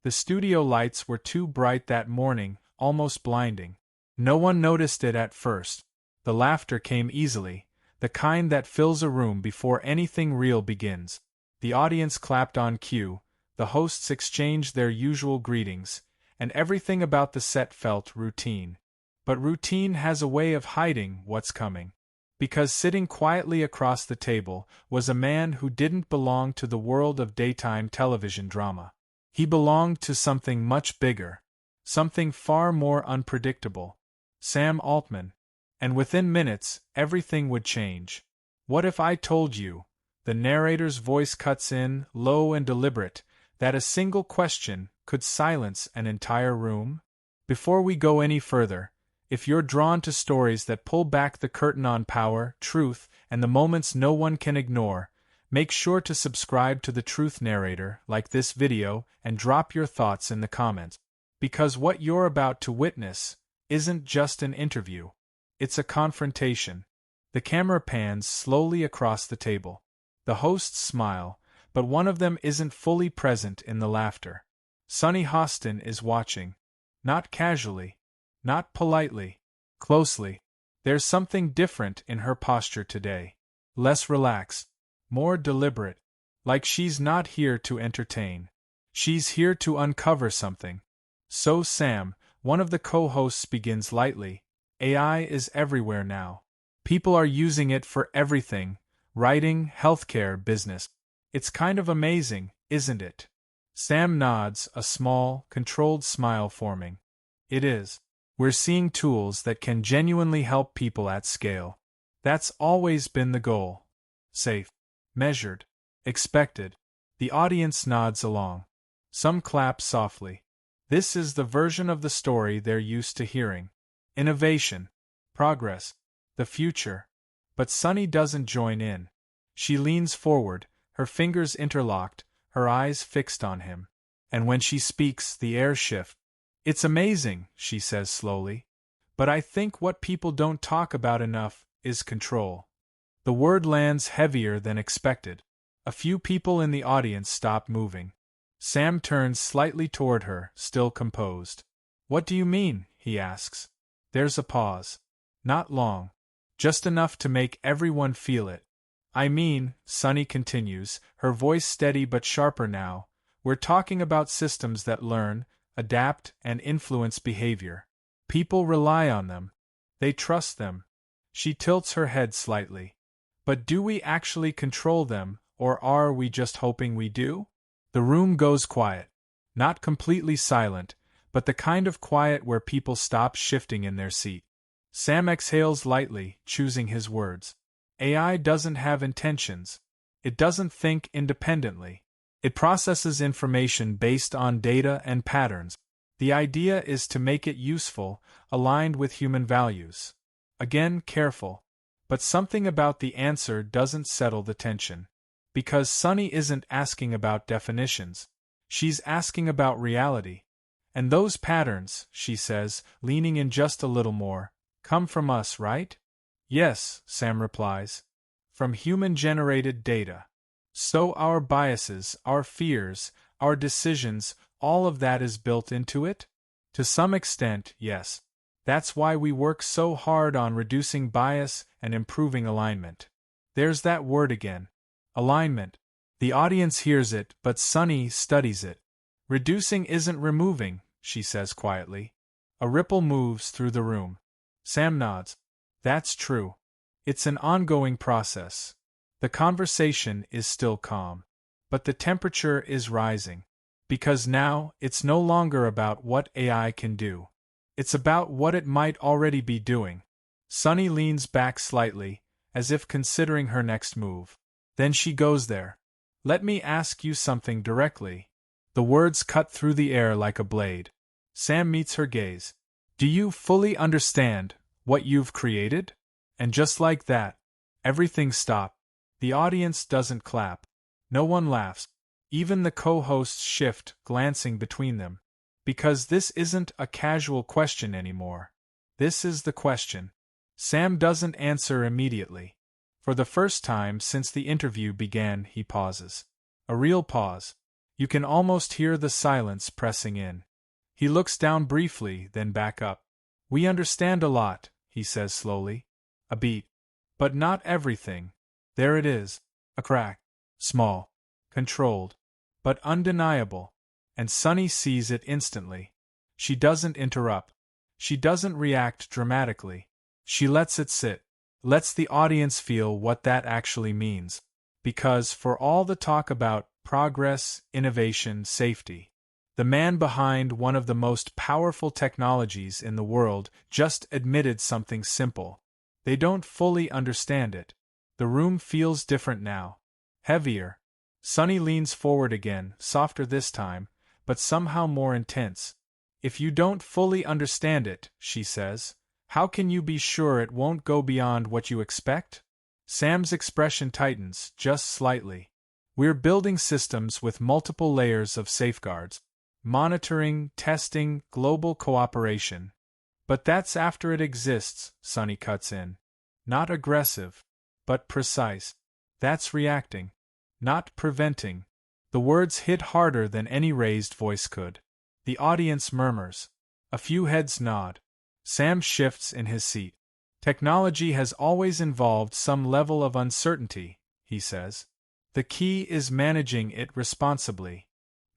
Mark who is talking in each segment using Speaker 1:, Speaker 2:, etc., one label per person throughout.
Speaker 1: The studio lights were too bright that morning, almost blinding. No one noticed it at first. The laughter came easily, the kind that fills a room before anything real begins. The audience clapped on cue, the hosts exchanged their usual greetings, and everything about the set felt routine. But routine has a way of hiding what's coming. Because sitting quietly across the table was a man who didn't belong to the world of daytime television drama. He belonged to something much bigger, something far more unpredictable. Sam Altman. And within minutes, everything would change. What if I told you, the narrator's voice cuts in, low and deliberate, that a single question could silence an entire room? Before we go any further, if you're drawn to stories that pull back the curtain on power, truth, and the moments no one can ignore, make sure to subscribe to the Truth Narrator, like this video, and drop your thoughts in the comments. Because what you're about to witness isn't just an interview. It's a confrontation. The camera pans slowly across the table. The hosts smile, but one of them isn't fully present in the laughter. Sunny Hostin is watching. Not casually. Not politely. Closely. There's something different in her posture today. Less relaxed. More deliberate. Like she's not here to entertain. She's here to uncover something. So Sam, one of the co-hosts, begins lightly. AI is everywhere now. People are using it for everything. Writing, healthcare, business. It's kind of amazing, isn't it? Sam nods, a small, controlled smile forming. It is. We're seeing tools that can genuinely help people at scale. That's always been the goal. Safe. Measured. Expected. The audience nods along. Some clap softly. This is the version of the story they're used to hearing. Innovation. Progress. The future. But Sunny doesn't join in. She leans forward, her fingers interlocked, her eyes fixed on him. And when she speaks, the air shifts. It's amazing, she says slowly. But I think what people don't talk about enough is control. The word lands heavier than expected. A few people in the audience stop moving. Sam turns slightly toward her, still composed. What do you mean? He asks. There's a pause. Not long. Just enough to make everyone feel it. I mean, Sunny continues, her voice steady but sharper now, we're talking about systems that learn, adapt, and influence behavior. People rely on them. They trust them. She tilts her head slightly. But do we actually control them, or are we just hoping we do? The room goes quiet. Not completely silent, but the kind of quiet where people stop shifting in their seat. Sam exhales lightly, choosing his words. AI doesn't have intentions. It doesn't think independently. It processes information based on data and patterns. The idea is to make it useful, aligned with human values. Again, careful. But something about the answer doesn't settle the tension. Because Sunny isn't asking about definitions. She's asking about reality. And those patterns, she says, leaning in just a little more, come from us, right? Yes, Sam replies. From human-generated data. So our biases, our fears, our decisions, all of that is built into it? To some extent, yes. That's why we work so hard on reducing bias and improving alignment. There's that word again. Alignment. The audience hears it, but Sunny studies it. Reducing isn't removing, she says quietly. A ripple moves through the room. Sam nods. That's true. It's an ongoing process. The conversation is still calm. But the temperature is rising. Because now, it's no longer about what AI can do. It's about what it might already be doing. Sunny leans back slightly, as if considering her next move. Then she goes there. Let me ask you something directly. The words cut through the air like a blade. Sam meets her gaze. Do you fully understand what you've created? And just like that, everything stops. The audience doesn't clap. No one laughs. Even the co-hosts shift, glancing between them. Because this isn't a casual question anymore. This is the question. Sam doesn't answer immediately. For the first time since the interview began, he pauses. A real pause. You can almost hear the silence pressing in. He looks down briefly, then back up. We understand a lot, he says slowly. A beat. But not everything. There it is. A crack. Small. Controlled. But undeniable. And Sunny sees it instantly. She doesn't interrupt. She doesn't react dramatically. She lets it sit. Lets the audience feel what that actually means. Because, for all the talk about progress, innovation, safety, the man behind one of the most powerful technologies in the world just admitted something simple. They don't fully understand it. The room feels different now. Heavier. Sunny leans forward again, softer this time, but somehow more intense. If you don't fully understand it, she says, how can you be sure it won't go beyond what you expect? Sam's expression tightens, just slightly. We're building systems with multiple layers of safeguards. Monitoring, testing, global cooperation. But that's after it exists, Sunny cuts in. Not aggressive, but precise. That's reacting. Not preventing. The words hit harder than any raised voice could. The audience murmurs. A few heads nod. Sam shifts in his seat. Technology has always involved some level of uncertainty, he says. The key is managing it responsibly.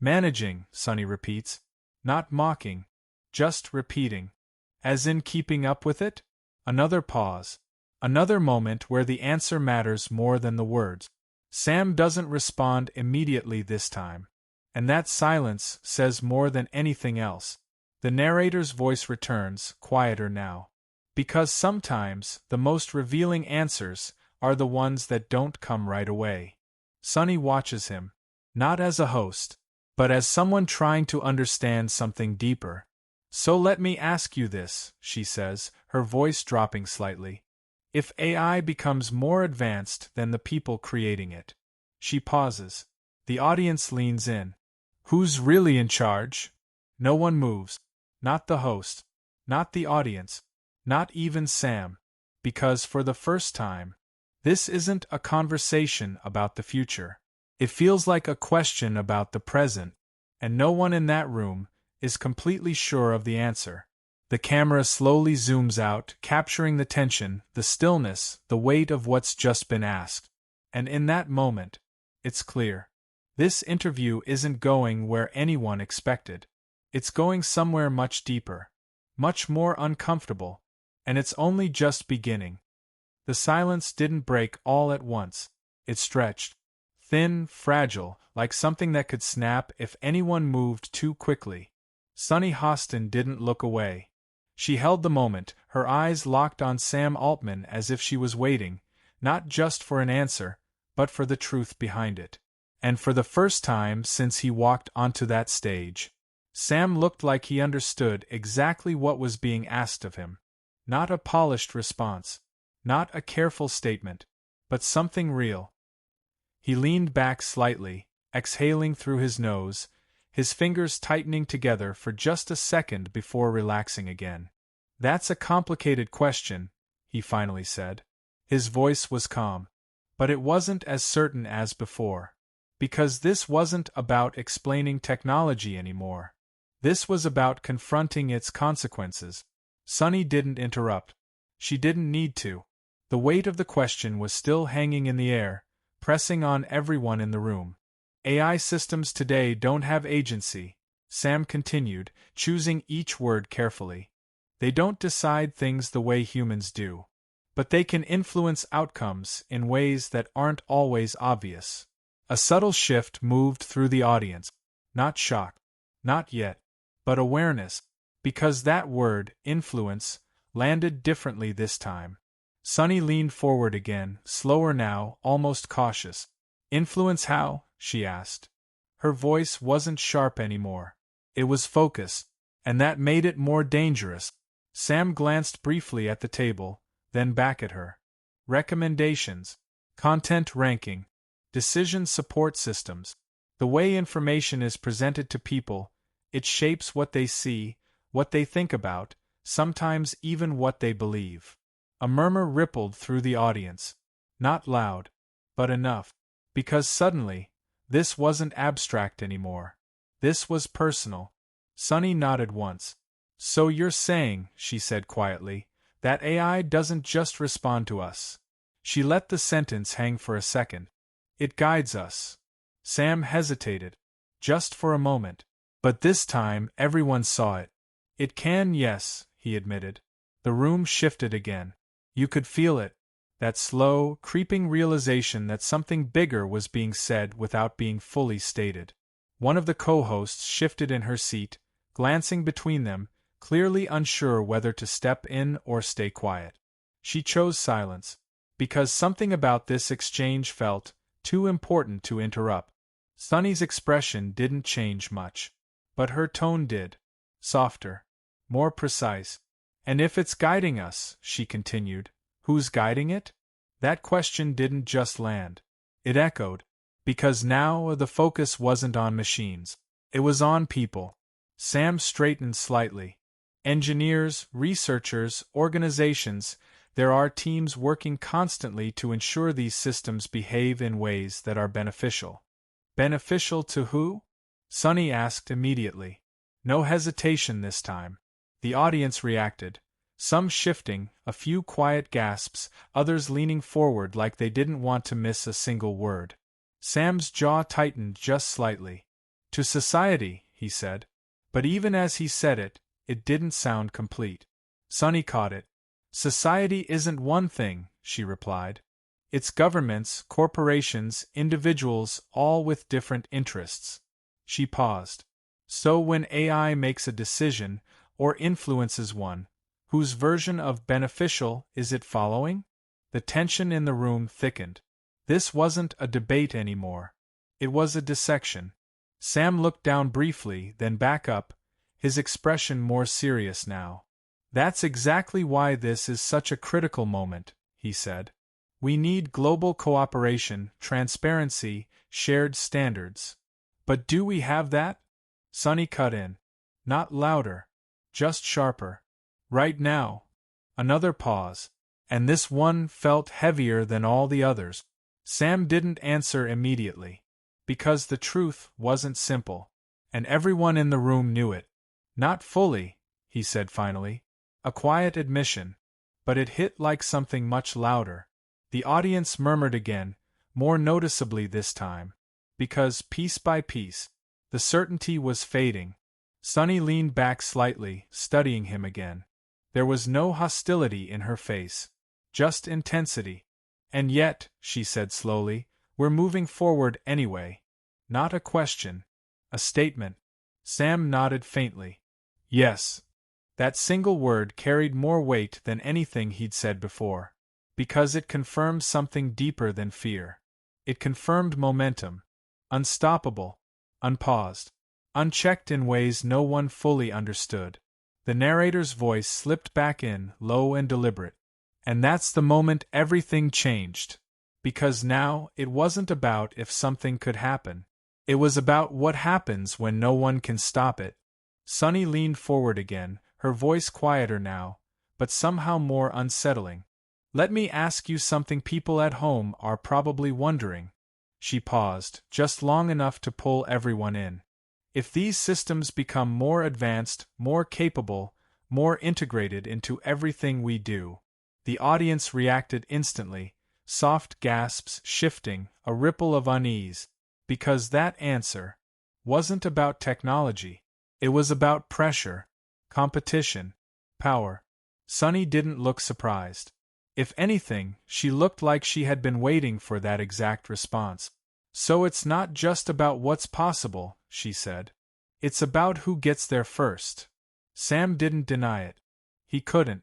Speaker 1: Managing, Sunny repeats. Not mocking. Just repeating. As in keeping up with it? Another pause. Another moment where the answer matters more than the words. Sam doesn't respond immediately this time. And that silence says more than anything else. The narrator's voice returns, quieter now. Because sometimes the most revealing answers are the ones that don't come right away. Sunny watches him. Not as a host, but as someone trying to understand something deeper. So let me ask you this, she says, her voice dropping slightly. If AI becomes more advanced than the people creating it. She pauses. The audience leans in. Who's really in charge? No one moves. Not the host. Not the audience. Not even Sam. Because for the first time, this isn't a conversation about the future. It feels like a question about the present, and no one in that room is completely sure of the answer. The camera slowly zooms out, capturing the tension, the stillness, the weight of what's just been asked. And in that moment, it's clear. This interview isn't going where anyone expected. It's going somewhere much deeper, much more uncomfortable, and it's only just beginning. The silence didn't break all at once. It stretched. Thin, fragile, like something that could snap if anyone moved too quickly. Sunny Hostin didn't look away. She held the moment, her eyes locked on Sam Altman as if she was waiting, not just for an answer, but for the truth behind it. And for the first time since he walked onto that stage, Sam looked like he understood exactly what was being asked of him. Not a polished response, not a careful statement, but something real. He leaned back slightly, exhaling through his nose, his fingers tightening together for just a second before relaxing again. That's a complicated question, he finally said. His voice was calm. But it wasn't as certain as before. Because this wasn't about explaining technology anymore. This was about confronting its consequences. Sunny didn't interrupt. She didn't need to. The weight of the question was still hanging in the air, pressing on everyone in the room. AI systems today don't have agency, Sam continued, choosing each word carefully. They don't decide things the way humans do. But they can influence outcomes in ways that aren't always obvious. A subtle shift moved through the audience. Not shock. Not yet. But awareness. Because that word, influence, landed differently this time. Sunny leaned forward again, slower now, almost cautious. Influence how? She asked. Her voice wasn't sharp anymore. It was focused, and that made it more dangerous. Sam glanced briefly at the table, then back at her. Recommendations. Content ranking. Decision support systems. The way information is presented to people, it shapes what they see, what they think about, sometimes even what they believe. A murmur rippled through the audience. Not loud, but enough. Because suddenly, This wasn't abstract anymore. This was personal. Sunny nodded once. So you're saying, she said quietly, that AI doesn't just respond to us. She let the sentence hang for a second. It guides us. Sam hesitated. Just for a moment. But this time, everyone saw it. It can, yes, he admitted. The room shifted again. You could feel it. That slow, creeping realization that something bigger was being said without being fully stated. One of the co-hosts shifted in her seat, glancing between them, clearly unsure whether to step in or stay quiet. She chose silence, because something about this exchange felt too important to interrupt. Sunny's expression didn't change much, but her tone did. Softer, more precise. And if it's guiding us, she continued, who's guiding it? That question didn't just land. It echoed, because now the focus wasn't on machines. It was on people. Sam straightened slightly. Engineers, researchers, organizations, there are teams working constantly to ensure these systems behave in ways that are beneficial. Beneficial to who? Sunny asked immediately. No hesitation this time. The audience reacted. Some shifting, a few quiet gasps, others leaning forward like they didn't want to miss a single word. Sam's jaw tightened just slightly. To society, he said. But even as he said it, it didn't sound complete. Sunny caught it. Society isn't one thing, she replied. It's governments, corporations, individuals, all with different interests. She paused. So when AI makes a decision, or influences one, whose version of beneficial is it following? The tension in the room thickened. This wasn't a debate anymore. It was a dissection. Sam looked down briefly, then back up, his expression more serious now. That's exactly why this is such a critical moment, he said. We need global cooperation, transparency, shared standards. But do we have that? Sunny cut in. Not louder, just sharper. Right now. Another pause. And this one felt heavier than all the others. Sam didn't answer immediately. Because the truth wasn't simple. And everyone in the room knew it. Not fully, he said finally. A quiet admission. But it hit like something much louder. The audience murmured again, more noticeably this time. Because, piece by piece, the certainty was fading. Sunny leaned back slightly, studying him again. There was no hostility in her face. Just intensity. And yet, she said slowly, we're moving forward anyway. Not a question. A statement. Sam nodded faintly. Yes. That single word carried more weight than anything he'd said before. Because it confirmed something deeper than fear. It confirmed momentum. Unstoppable. Unpaused. Unchecked in ways no one fully understood. The narrator's voice slipped back in, low and deliberate. And that's the moment everything changed. Because now, it wasn't about if something could happen. It was about what happens when no one can stop it. Sunny leaned forward again, her voice quieter now, but somehow more unsettling. Let me ask you something people at home are probably wondering. She paused, just long enough to pull everyone in. If these systems become more advanced, more capable, more integrated into everything we do. The audience reacted instantly, soft gasps shifting, a ripple of unease. Because that answer wasn't about technology. It was about pressure, competition, power. Sunny didn't look surprised. If anything, she looked like she had been waiting for that exact response. So it's not just about what's possible, she said. It's about who gets there first. Sam didn't deny it. He couldn't.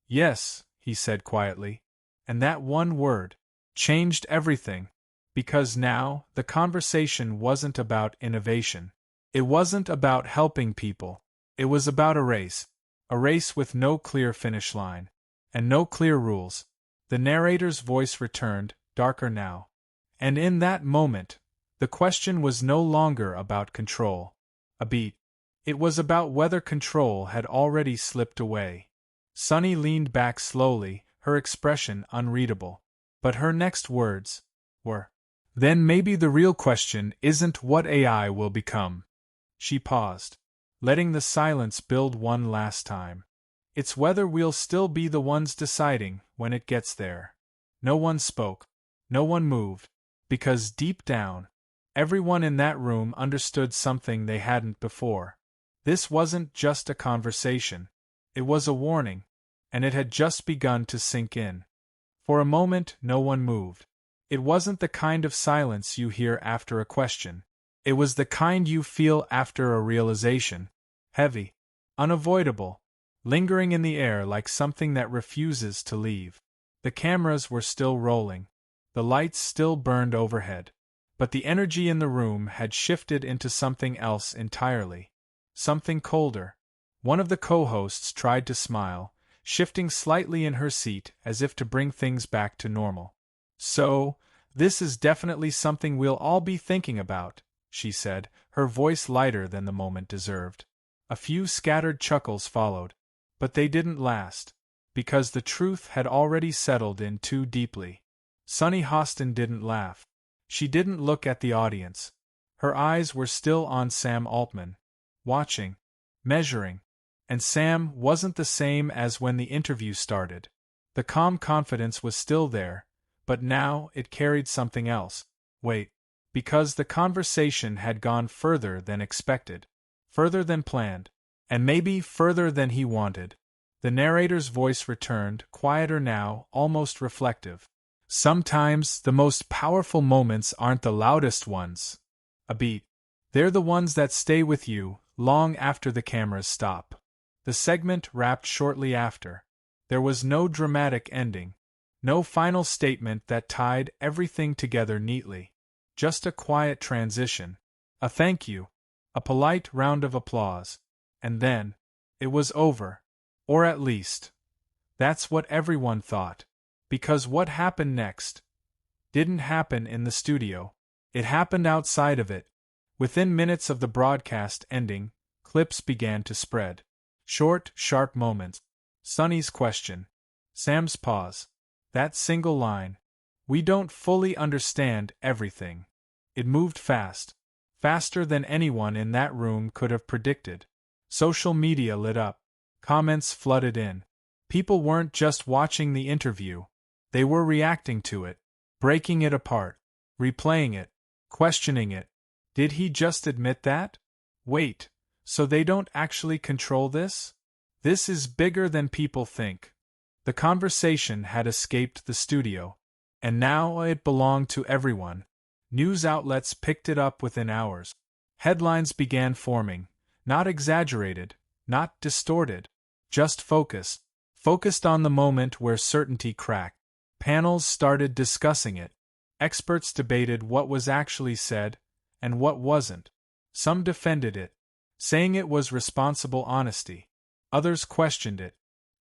Speaker 1: Yes, he said quietly. And that one word changed everything. Because now, the conversation wasn't about innovation. It wasn't about helping people. It was about a race. A race with no clear finish line. And no clear rules. The narrator's voice returned, darker now. And in that moment, the question was no longer about control. A beat. It was about whether control had already slipped away. Sunny leaned back slowly, her expression unreadable. But her next words were, Then maybe the real question isn't what AI will become. She paused, letting the silence build one last time. It's whether we'll still be the ones deciding when it gets there. No one spoke. No one moved, because deep down, everyone in that room understood something they hadn't before. This wasn't just a conversation. It was a warning, and it had just begun to sink in. For a moment, no one moved. It wasn't the kind of silence you hear after a question. It was the kind you feel after a realization. Heavy, unavoidable, lingering in the air like something that refuses to leave. The cameras were still rolling. The lights still burned overhead. But the energy in the room had shifted into something else entirely. Something colder. One of the co-hosts tried to smile, shifting slightly in her seat as if to bring things back to normal. So, this is definitely something we'll all be thinking about, she said, her voice lighter than the moment deserved. A few scattered chuckles followed, but they didn't last, because the truth had already settled in too deeply. Sunny Hostin didn't laugh. She didn't look at the audience. Her eyes were still on Sam Altman, watching, measuring, and Sam wasn't the same as when the interview started. The calm confidence was still there, but now it carried something else. Wait, because the conversation had gone further than expected, further than planned, and maybe further than he wanted. The narrator's voice returned, quieter now, almost reflective. Sometimes the most powerful moments aren't the loudest ones. A beat. They're the ones that stay with you long after the cameras stop. The segment wrapped shortly after. There was no dramatic ending. No final statement that tied everything together neatly. Just a quiet transition. A thank you. A polite round of applause. And then, it was over. Or at least, that's what everyone thought. Because what happened next didn't happen in the studio. It happened outside of it. Within minutes of the broadcast ending, clips began to spread. Short, sharp moments. Sunny's question. Sam's pause. That single line. We don't fully understand everything. It moved fast. Faster than anyone in that room could have predicted. Social media lit up. Comments flooded in. People weren't just watching the interview. They were reacting to it, breaking it apart, replaying it, questioning it. Did he just admit that? Wait, so they don't actually control this? This is bigger than people think. The conversation had escaped the studio, and now it belonged to everyone. News outlets picked it up within hours. Headlines began forming, not exaggerated, not distorted, just focused. Focused on the moment where certainty cracked. Panels started discussing it. Experts debated what was actually said and what wasn't. Some defended it, saying it was responsible honesty. Others questioned it,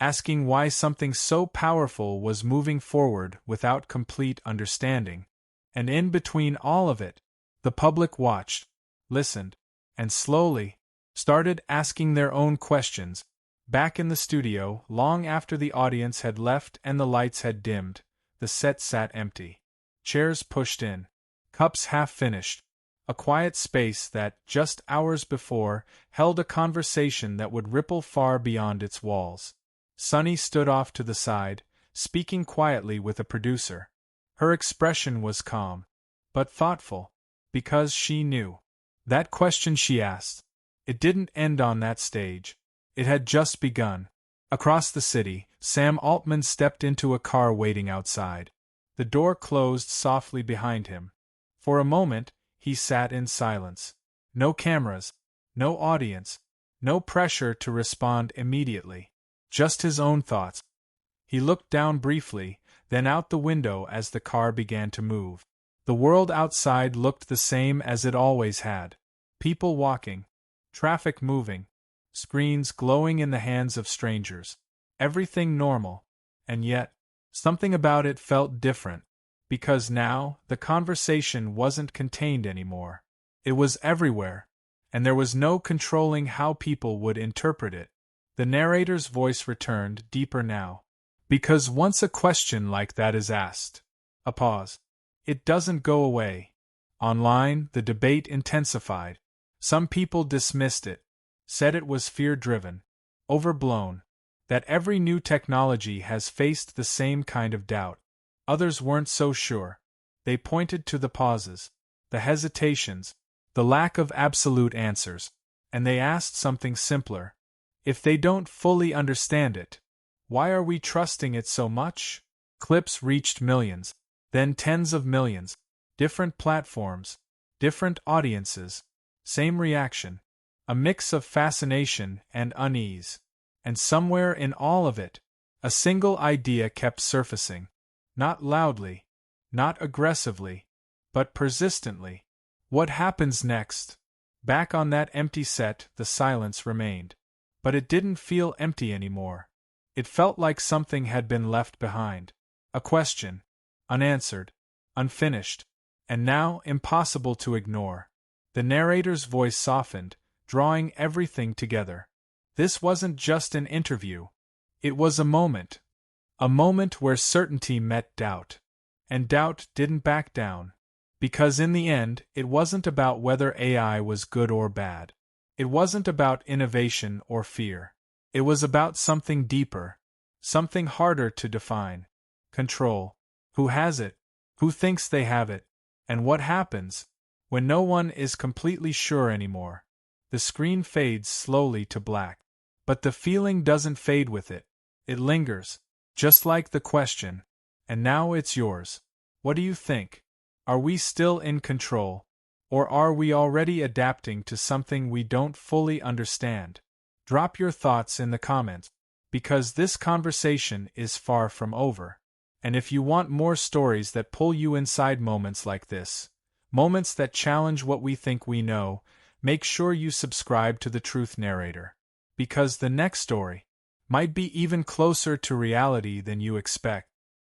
Speaker 1: asking why something so powerful was moving forward without complete understanding. And in between all of it, the public watched, listened, and slowly started asking their own questions. Back in the studio, long after the audience had left and the lights had dimmed, the set sat empty. Chairs pushed in. Cups half finished. A quiet space that, just hours before, held a conversation that would ripple far beyond its walls. Sunny stood off to the side, speaking quietly with a producer. Her expression was calm, but thoughtful, because she knew. That question she asked, it didn't end on that stage. It had just begun. Across the city, Sam Altman stepped into a car waiting outside. The door closed softly behind him. For a moment, he sat in silence. No cameras, no audience, no pressure to respond immediately. Just his own thoughts. He looked down briefly, then out the window as the car began to move. The world outside looked the same as it always had. People walking, traffic moving, screens glowing in the hands of strangers. Everything normal, and yet, something about it felt different, because now the conversation wasn't contained anymore. It was everywhere, and there was no controlling how people would interpret it. The narrator's voice returned, deeper now. Because once a question like that is asked, a pause, it doesn't go away. Online, the debate intensified. Some people dismissed it, said it was fear-driven, overblown, that every new technology has faced the same kind of doubt. Others weren't so sure. They pointed to the pauses, the hesitations, the lack of absolute answers, and they asked something simpler. If they don't fully understand it, why are we trusting it so much? Clips reached millions, then tens of millions, different platforms, different audiences, same reaction, a mix of fascination and unease. And somewhere in all of it, a single idea kept surfacing, not loudly, not aggressively, but persistently. What happens next? Back on that empty set, the silence remained. But it didn't feel empty anymore. It felt like something had been left behind. A question, unanswered, unfinished, and now impossible to ignore. The narrator's voice softened, drawing everything together. This wasn't just an interview. It was a moment where certainty met doubt. And doubt didn't back down. Because in the end, it wasn't about whether AI was good or bad. It wasn't about innovation or fear. It was about something deeper, something harder to define. Control. Who has it? Who thinks they have it? And what happens when no one is completely sure anymore? The screen fades slowly to black. But the feeling doesn't fade with it. It lingers, just like the question. And now it's yours. What do you think? Are we still in control? Or are we already adapting to something we don't fully understand? Drop your thoughts in the comments, because this conversation is far from over. And if you want more stories that pull you inside moments like this, moments that challenge what we think we know, make sure you subscribe to The Truth Narrator. Because the next story might be even closer to reality than you expect.